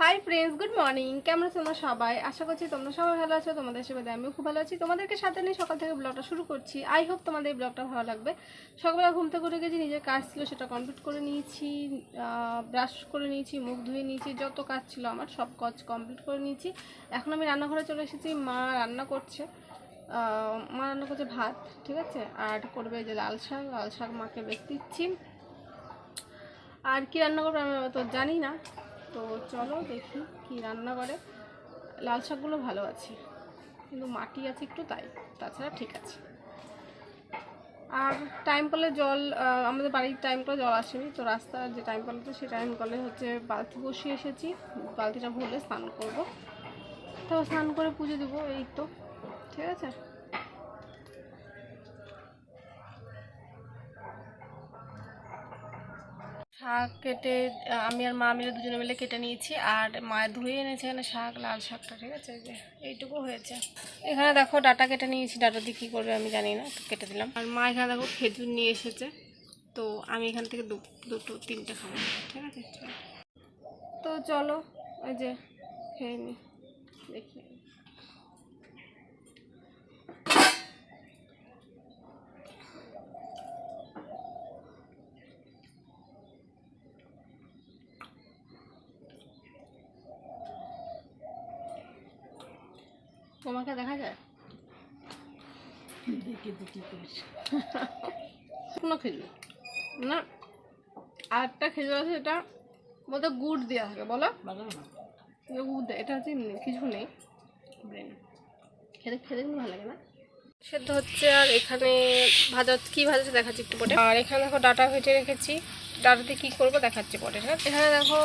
Hi friends, good morning. কেমন আছো তোমরা সবাই? আশা করছি তোমরা সবাই ভালো আছো। তোমাদের সেবাদে আমিও খুব ভালো আছি। তোমাদেরকে সাথে নিয়ে সকাল থেকে ব্লগটা শুরু করছি। আই হোপ তোমাদের এই ব্লগটা ভালো লাগবে। সকালবেলা ঘুম থেকে উঠে গেছি, নিজের কাজ ছিল সেটা কমপ্লিট করে নিয়েছি, ব্রাশ করে নিয়েছি, মুখ ধুয়ে নিয়েছি, যত কাজ ছিল আমার সব কাজ কমপ্লিট করে নিয়েছি। এখন আমি রান্নাঘরে চলে এসেছি। মা রান্না করছে, ভাত, ঠিক আছে, আর করবে যে লাল শাক মাকে বেশ দিচ্ছি। আর কি রান্না করবে আমি তো জানি না, তো চলো দেখি কি রান্না করে। লাল শাকগুলো ভালো আছে, কিন্তু মাটি আছে একটু, তাই তাছাড়া ঠিক আছে। আর টাইম কলে জল, আমাদের বাড়ির টাইম কলে জল আসেনি, তো রাস্তার যে টাইম কলতে সেই টাইম কলে হচ্ছে বালতি বসিয়ে এসেছি। বালতিটা ভরলে স্নান করব, তো স্নান করে পুজো দেবো, এই তো, ঠিক আছে। শাক কেটে আমি আর মা মিলে দুজনে মিলে কেটে নিয়েছি, আর মা ধুয়ে এনেছে এখানে শাক, লাল শাকটা, ঠিক আছে। যে এইটুকু হয়েছে। এখানে দেখো ডাটা কেটে নিয়েছি, ডাটা দিয়ে কী করবে আমি জানি না, তো কেটে দিলাম। আর মা এখানে দেখো খেজুর নিয়ে এসেছে, তো আমি এখান থেকে দুটো তিনটে খাবো, ঠিক আছে। তো চলো ওই যে খেয়ে নিই, দেখি। তোমাকে দেখা যায় কোনো খেজুর না, আর একটা খেজুর আছে, এটা বলতে গুড় দেওয়া থাকে, বলো গুড় দেয়, এটা হচ্ছে কিছু নেই, ব্রেন খেতে খেতে কিন্তু ভালো লাগে না। সেদ্ধ হচ্ছে, আর এখানে ভাজা কি ভাজা দেখাচ্ছি একটু পরে। আর এখানে দেখো ডাটা ভেজে রেখেছি, ডাটাতে কী করবো দেখাচ্ছি পরে, ঠিক আছে। এখানে দেখো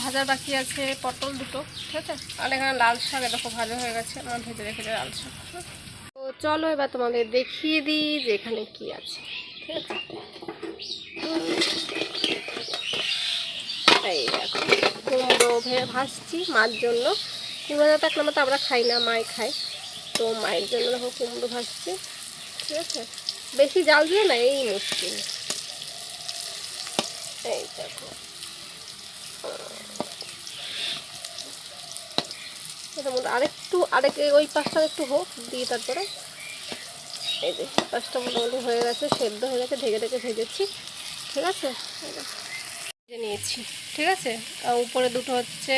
ভাজা বাকি আছে পটল দুটো, ঠিক আছে। আর এখানে লাল শাক দেখো ভাজা হয়ে গেছে, আমার ভেজে রেখেছে লাল শাক। তো চলো এবার তোমাদের দেখিয়ে দিই যে এখানে কি আছে, ঠিক আছে। এই দেখো কুমড়ো ভাজছি মার জন্য। কুমড়ো ভাজা থাকলে তো আমরা খাই না, মাই খায়, তো মায়ের জন্য দেখো কুমড়ো ভাজছি, ঠিক আছে। বেশি জাল দিয়ে না, এই মুশকিল। এই দেখো এটা মোটামুটি ওই পাশটা একটু হোক দিয়ে তারপরে এই যে পাশটা মোটামুটি হয়ে গেছে, সেদ্ধ হয়ে গেছে, ঢেকে ভেজেছি, ঠিক আছে। ভেজে নিয়েছি, ঠিক আছে। উপরে দুটো হচ্ছে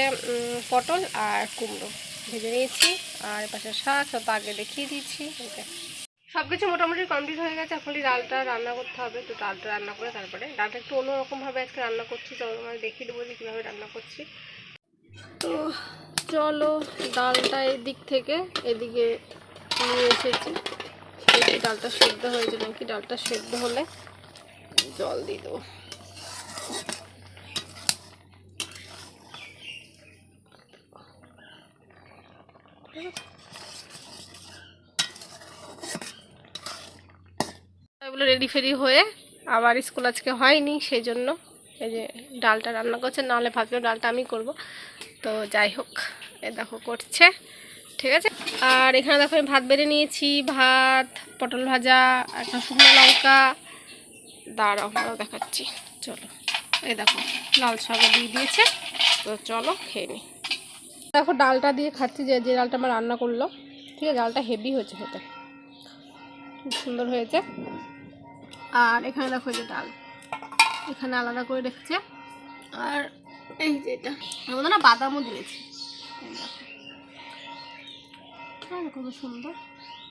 পটল আর কুমড়ো ভেজে নিয়েছি, আর পাশে শাক সব আগে দেখিয়ে দিয়েছি। সব কিছু মোটামুটি কমপ্লিট হয়ে গেছে। এখন ডালটা রান্না করতে হবে, তো ডালটা রান্না করে তারপরে ডালটা একটু অন্যরকমভাবে আজকে রান্না করছি, চলো তোমাকে দেখিয়ে দেবো যে কীভাবে রান্না করছি। তো চলো ডালটা এদিক থেকে এদিকে নিয়ে এসেছি, দেখি ডালটা সেদ্ধ হয়েছে নাকি। ডালটা সেদ্ধ হলে জল দিয়ে দেবো। এগুলো রেডি ফেডি হয়ে আবার স্কুল আজকে হয়নি, সেই জন্য এই যে ডালটা রান্না করছে, নাহলে ভাবছিলাম ডালটা আমি করব, তো যাই হোক এ দেখো করছে, ঠিক আছে। আর এখানে দেখো আমি ভাত বেড়ে নিয়েছি, ভাত, পটল ভাজা, একটা শুকনো লঙ্কা, দাঁড়াও দেখাচ্ছি, চলো। এই দেখো লাল শাকও দিয়ে দিয়েছে, তো চলো খেয়ে নিই। দেখো ডালটা দিয়ে খাচ্ছি, যে ডালটা আমার রান্না করলো, ঠিক আছে। ডালটা হেভি হয়েছে খেতে, খুব সুন্দর হয়েছে। আর এখানে দেখো যে ডাল এখানে আলাদা করে রেখেছে, আর এই যে এটা এর মধ্যে না বাদামও দিয়েছে, কত সুন্দর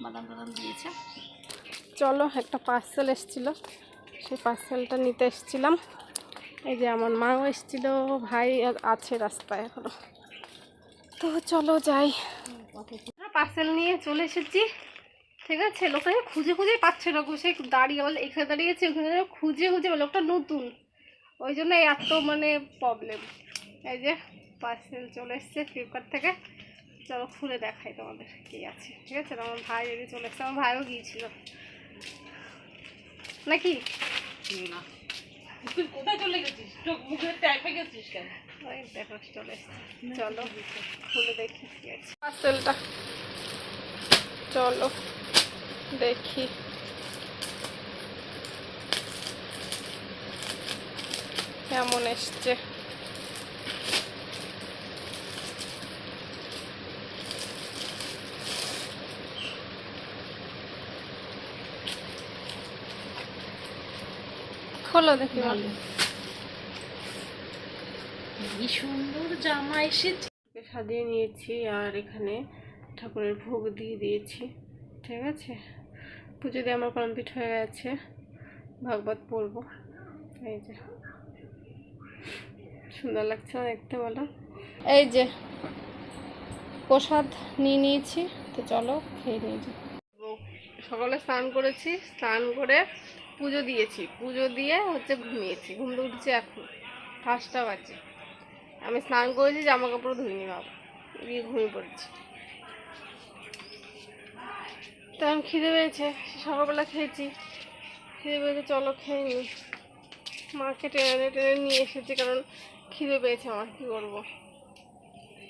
বাদাম দিয়েছে। চলো একটা পার্সেল এসেছিল, সেই পার্সেলটা নিতে এসেছিলাম। এই যে আমার মাও এসেছিল, ভাই আছে রাস্তায় এখনো, তো চলো যাই। পার্সেল নিয়ে চলে এসেছি, ঠিক আছে। লোকটা খুঁজে পাচ্ছে না, সে দাঁড়িয়ে বলে এখানে দাঁড়িয়েছে, ওখানে খুঁজে লোকটা নতুন, ওই জন্য এত মানে প্রবলেম। এই যে পার্সেল চলে এসছে ফ্লিপকার্ট থেকে, চলো খুলে দেখাই তোমাদের কি আছে, ঠিক আছে। আমার ভাই যদি চলে এসছে, আমার ভাইও গিয়েছিল নাকি না, কোথায় চলে গেছিস, মুখে টাইপে গেছিস কেন? ওই দেখো চলে এসছে, চলো খুলে দেখি কি আছে পার্সেলটা, চলো দেখি। কেমন এসছে খোলো দেখি ভালো। কি সুন্দর জামা এসেছে। সাজিয়ে নিয়েছি আর এখানে ঠাকুরের ভোগ দিয়ে দিয়েছি। ঠিক আছে, পুজো দিয়ে আমার কমপ্লিট হয়ে গেছে। ভাগবত পড়বো। এই যে সুন্দর লাগছে না দেখতে বলো? এই যে প্রসাদ নিয়ে নিয়েছি, তো চলো খেয়ে নিয়েছি। সকালে স্নান করেছি, স্নান করে পুজো দিয়েছি, পুজো দিয়ে হচ্ছে ঘুমিয়েছি। ঘুম থেকে উঠছি এখন 5টা বাজে। আমি স্নান করেছি, জামা কাপড় ধুইনি বাবা, দিয়ে ঘুমিয়ে পড়েছি। তো আমি খিদে পেয়েছে, সকালবেলা খেয়েছি, খিদে পেয়েছে, চলো খেয়ে নিই। মাকে টেনে টেনে নিয়ে এসেছি কারণ খিদে পেয়েছে আমার, কী করবো।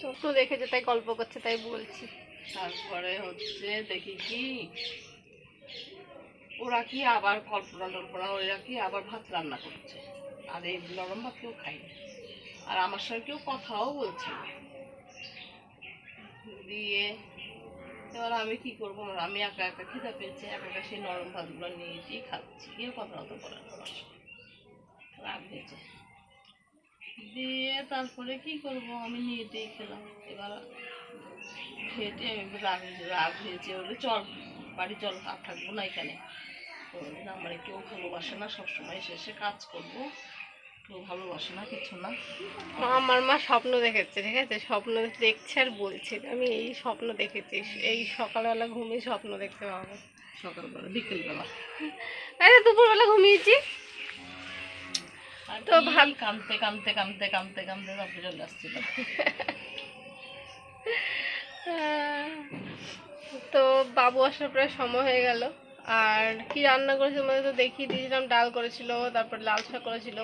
স্বপ্ন দেখেছে তাই গল্প করছে, তাই বলছি। তারপরে হচ্ছে দেখি কি ওরা কি আবার কল্পনা টল্পনা, ওরা কি আবার ভাত রান্না করছে, আর এই নরম ভাত কেউ খায়নি, আর আমার সঙ্গে কেউ কথাও বলছে না। দিয়ে এবার আমি কি করবো, আমি একা একা খিদে পেয়েছি, একা একা সেই নরম ভাতগুলো নিয়েই খাচ্ছি, কেউ কথা হতে পারে না আমার সঙ্গে, রাগ হয়েছে। দিয়ে তারপরে কি করব, আমি নিয়েটেই খেলাম। এবার খেয়েটে আমি রাগ হয়েছে, বলে চল বাড়ি চল, আর থাকবো না এখানে, কোনোদিন আমার কেউ ভালোবাসে না, সবসময় শেষে কাজ করবো, কেউ ভালোবাসে না, কিছু না। আমার মা স্বপ্ন দেখেছে, ঠিক আছে, স্বপ্ন দেখছে আর বলছে আমি এই স্বপ্ন দেখেছি, এই সকালবেলা ঘুমিয়ে স্বপ্ন দেখতে পাবো। সকালবেলা বিকেলবেলা দুপুরবেলা ঘুমিয়েছি, তো ভাব কাঁদতে কাঁদতে কাঁদতে কাঁদতে কাঁদতে তারপরে চলে আসছিল। তো বাবু আসার প্রায় সময় হয়ে গেল। আর কি রান্না করেছিল আমাদের তো দেখিয়ে দিয়েছিলাম, ডাল করেছিল, তারপর লাল শাক করেছিল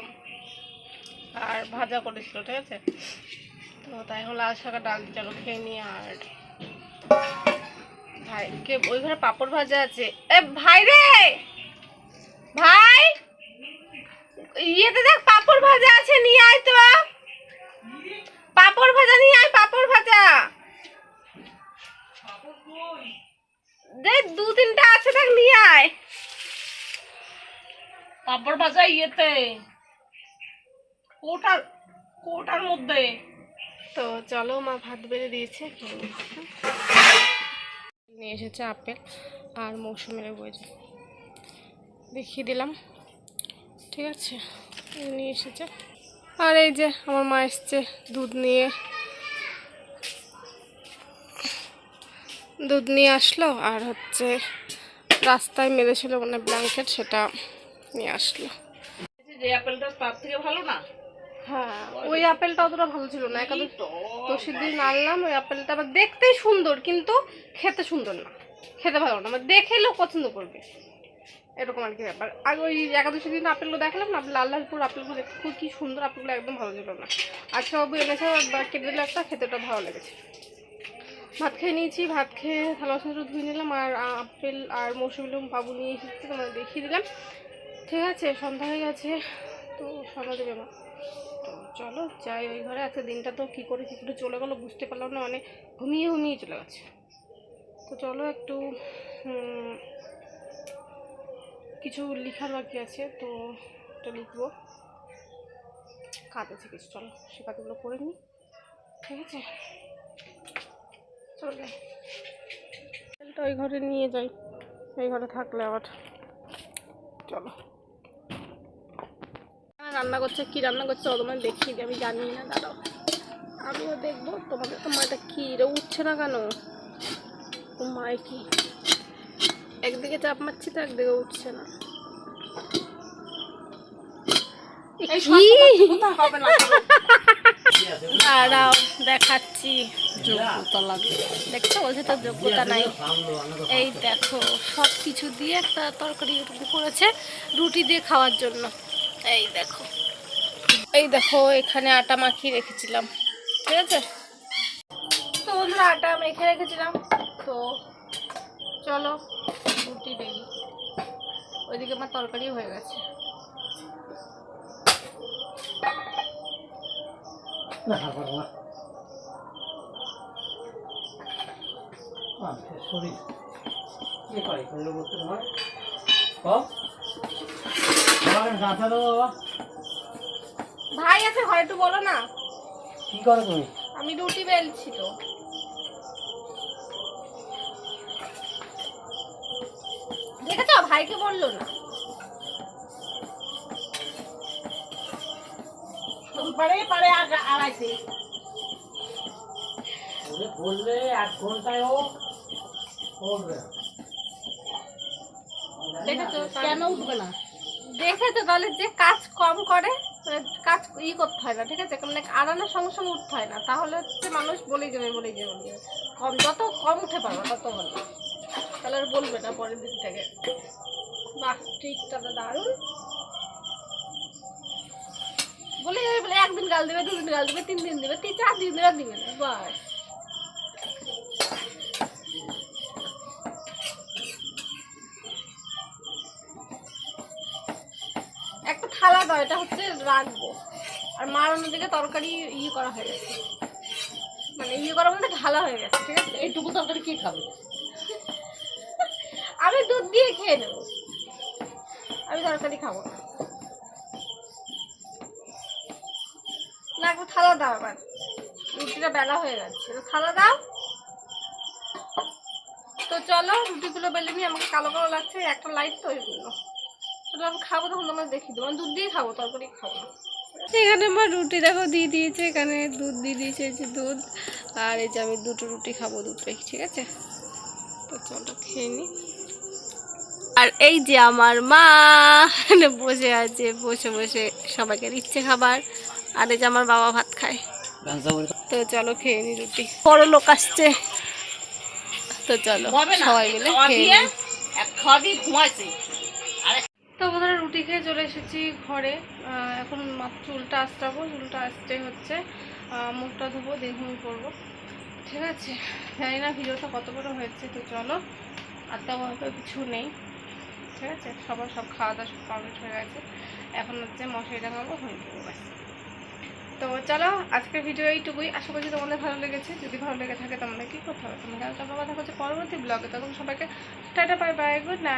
আর ভাজা করেছিল, ঠিক আছে। তো তাই এখন লাল শাক আর ডাল দিয়ে চলো খেয়ে নিই। আর ভাই কে ওই ঘরে পাঁপড় ভাজা আছে, এ ভাই রে ভাই, ইয়েতে দেখ পাঁপড় ভাজা আছে, নিয়ে আয় তো, পাঁপড় ভাজা নিয়ে আয়, পাঁপড় ভাজা দেখ 2-3টা আছে, দেখ নিয়ে আয়। পাঁপড় ভাজা ইয়েতে কোটার মধ্যে। তো চলো, মা ভাত বেড়ে দিয়েছে, নিয়ে এসেছে আপেল আর মৌসুমী লেবু, দেখিয়ে দিলাম, ঠিক আছে, নিয়ে এসেছে। আর এই যে আমার মা এসছে দুধ নিয়ে আসলো, আর হচ্ছে রাস্তায় মেরেছিল মানে ব্ল্যাঙ্কেট, সেটা নিয়ে আসলো। যে আপেলটা তার থেকে ভালো না? হ্যাঁ, ওই আপেলটা অতটা ভালো ছিল না, একাদশীর দিন আনলাম ওই আপেলটা, আবার দেখতেই সুন্দর কিন্তু খেতে সুন্দর না, খেতে ভালো না, মানে দেখে লোক পছন্দ করবে এরকম আর কি ব্যাপার। আগে ওই একাদশীর দিন আপেলগুলো দেখলাম না, লাল লাল পুরো আপেলগুলো দেখতে খুব কি সুন্দর, আপেলগুলো একদম ভালো ছিল না। আজকে বাবু এনেছে কেটে দিল একটা, খেতেটা ভালো লেগেছে। ভাত খেয়ে নিয়েছি, ভাত খেয়ে থালা বাসন ধুয়ে নিলাম, আর আপেল আর মৌসুমী লেবু বাবু নিয়ে এসেছে, তোমাদের দেখিয়ে দিলাম, ঠিক আছে। সন্ধ্যা হয়ে গেছে, তো সন্ধ্যা দেবে মা, তো চলো যাই ওই ঘরে। আজকে দিনটা তো কী করে চলে গেলো বুঝতে পারলাম না, মানে ঘুমিয়ে চলে গেছে। তো চলো একটু কিছু লেখার বাকি আছে, তো এটা লিখবো, কাজ আছে কিছু, চলো সে কাজগুলো করে নিই, ঠিক আছে। চলো যাই, ওই ঘরে নিয়ে যাই, ওই ঘরে থাকলে আবার। চলো রান্না করছে, কি রান্না করছে তোমার দেখিয়ে দিই, আমি জানি না, দাঁড়াও আমিও দেখবো। তোমার এটা কি রে উঠছে না কেন? ও মায় কি, একদিকে চাপ মারছি তো একদিকে উঠছে না, দাঁড়াও দেখাচ্ছি। যোগ্যতা লাগে, দেখছো, বলছে তো যোগ্যতা নাই। এই দেখো সব কিছু দিয়ে একটা তরকারি করেছে রুটি দিয়ে খাওয়ার জন্য। এই দেখো এখানে আটা মাখিয়ে রেখেছিলাম, ঠিক আছে। তো বন্ধুরা আটা মেখে রেখেছিলাম, তো চলো রুটি দেখি। ওইদিকে আমার তরকারি হয়ে গেছে। ভাই আছে ঘরে, একটু বলো না। কি করো তুমি? আমি রুটি বেলছি তো। দেখেছো ভাইকে বললো না। পারে আড়াইছে। বললে 1 ঘন্টায় ও উঠবে না। দেখেছো কেন উঠবে না? দেখেছো তাহলে যে কাজ কম করে মানে কাজ করতে হয় না, ঠিক আছে, মানে আড়ানোর সঙ্গে সঙ্গে উঠতে হয় না, তাহলে হচ্ছে মানুষ বলেই যাবে কম, যত কম উঠে পারবে তত ভালো, তাহলে আর বলবে না পরের দিন থেকে। বাহ, ট্রিকটা তো দারুণ। বলে যাবে, বলে একদিন গাল দেবে, 2 দিন গাল দেবে, 3 দিন দেবে, 4 দিন দেবে, দিবে না, বাস। একটা থালা দাও, এটা হচ্ছে রাখবো। আর মার অন্যদিকে তরকারি করা হয়ে গেছে, মানে করা বলতে ঢালা হয়ে গেছে, ঠিক আছে। এইটুকু তরকারি কি খাবে? আমি দুধ দিয়ে খেয়ে নেবো, আমি তরকারি খাবো না। না, একটা থালা দাও, আবার রুটিটা বেলা হয়ে যাচ্ছে, তো থালা দাও। তো চলো রুটিগুলো বেলে নিয়ে, আমাকে কালো কালো লাগছে, একটা লাইট তৈরি করলো, আমি খাবো তখন তোমরা দেখিয়ে দেবো। আমি দুধ দিয়ে খাবো, তরকারি খাবো না। এখানে আমার রুটি দেখো দিয়ে দিয়েছে, এখানে দুধ দিয়ে দিয়েছে, এই যে দুধ, আর এই যে আমি 2টো রুটি খাবো, দুটোই, ঠিক আছে। তো চলো খেয়ে নি। আর এই যে আমার মা বসে আছে, বসে বসে সবাইকে দিচ্ছে খাবার, আর এই যে আমার বাবা ভাত খায়। তো চলো খেয়ে নি রুটি, বড় লোক আসছে, তো চলো সবাই মিলে খেয়ে নি। খাওয়া দিয়ে ঘুমাইছে। তো বন্ধুরা রুটি খেয়ে চলে এসেছি ঘরে। এখন মাত্র চুলটা আঁচড়াবো, চুলটা আঁচড়ে হচ্ছে মুখটা ধুবো, দিয়ে ঘুমিয়ে পড়বো, ঠিক আছে। জানি না ভিডিওটা কত বড় হয়েছে, তো চলো। আর তেমন তো কিছু নেই, ঠিক আছে, সবার সব খাওয়া দাওয়া সব কমপ্লিট হয়ে গেছে, এখন হচ্ছে মশারি টাঙাবো, হয়ে যাবো ব্যাস। তো চলো আজকের ভিডিও এইটুকুই, আশা করছি তোমাদের ভালো লেগেছে। যদি ভালো লেগে থাকে তোমাদের কী করতে হবে, তোমাদের দেখা হচ্ছে পরবর্তী ব্লগে। তখন সবাইকে tata, bye bye, good night.